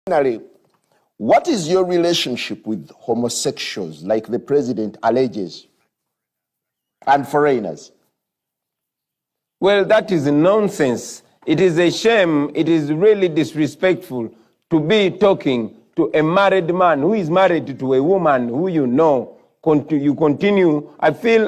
Finally, what is your relationship with homosexuals, like the president alleges, and foreigners? Well, that is nonsense. It is a shame. It is really disrespectful to be talking to a married man who is married to a woman who you know. You continue. I feel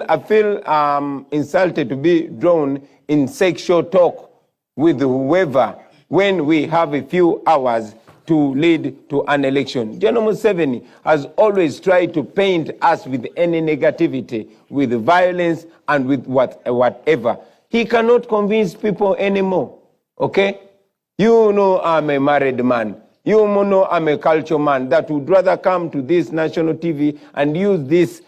insulted to be drawn in sexual talk with whoever when we have a few hours to lead to an election. General Museveni has always tried to paint us with any negativity, with violence and with whatever. He cannot convince people anymore, okay? You know I'm a married man. You know I'm a cultural man that would rather come to this national TV and use these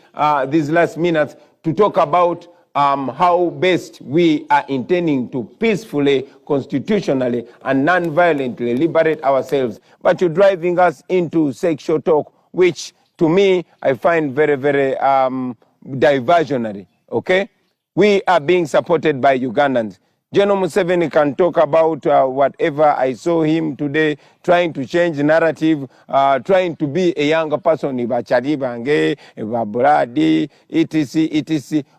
last minutes to talk about how best we are intending to peacefully, constitutionally, and non-violently liberate ourselves. But you're driving us into sexual talk, which to me, I find very, very diversionary, okay? We are being supported by Ugandans. General Museveni can talk about whatever. I saw him today trying to change the narrative, trying to be a younger person, etc.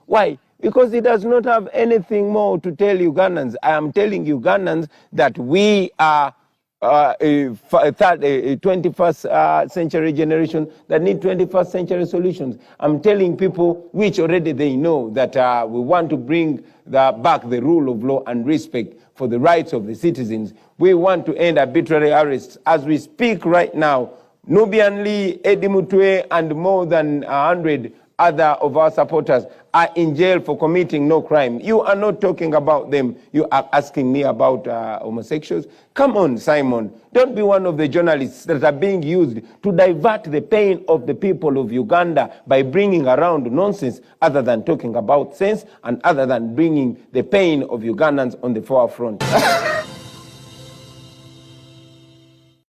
Why? Because he does not have anything more to tell Ugandans. I am telling Ugandans that we are a 21st century generation that need 21st century solutions. I'm telling people, which already they know, that we want to bring back the rule of law and respect for the rights of the citizens. We want to end arbitrary arrests. As we speak right now, Nubian Lee, Eddie Mutwe, and more than 100 other of our supporters are in jail for committing no crime. You are not talking about them. You are asking me about homosexuals. Come on, Simon. Don't be one of the journalists that are being used to divert the pain of the people of Uganda by bringing around nonsense other than talking about sense and other than bringing the pain of Ugandans on the forefront.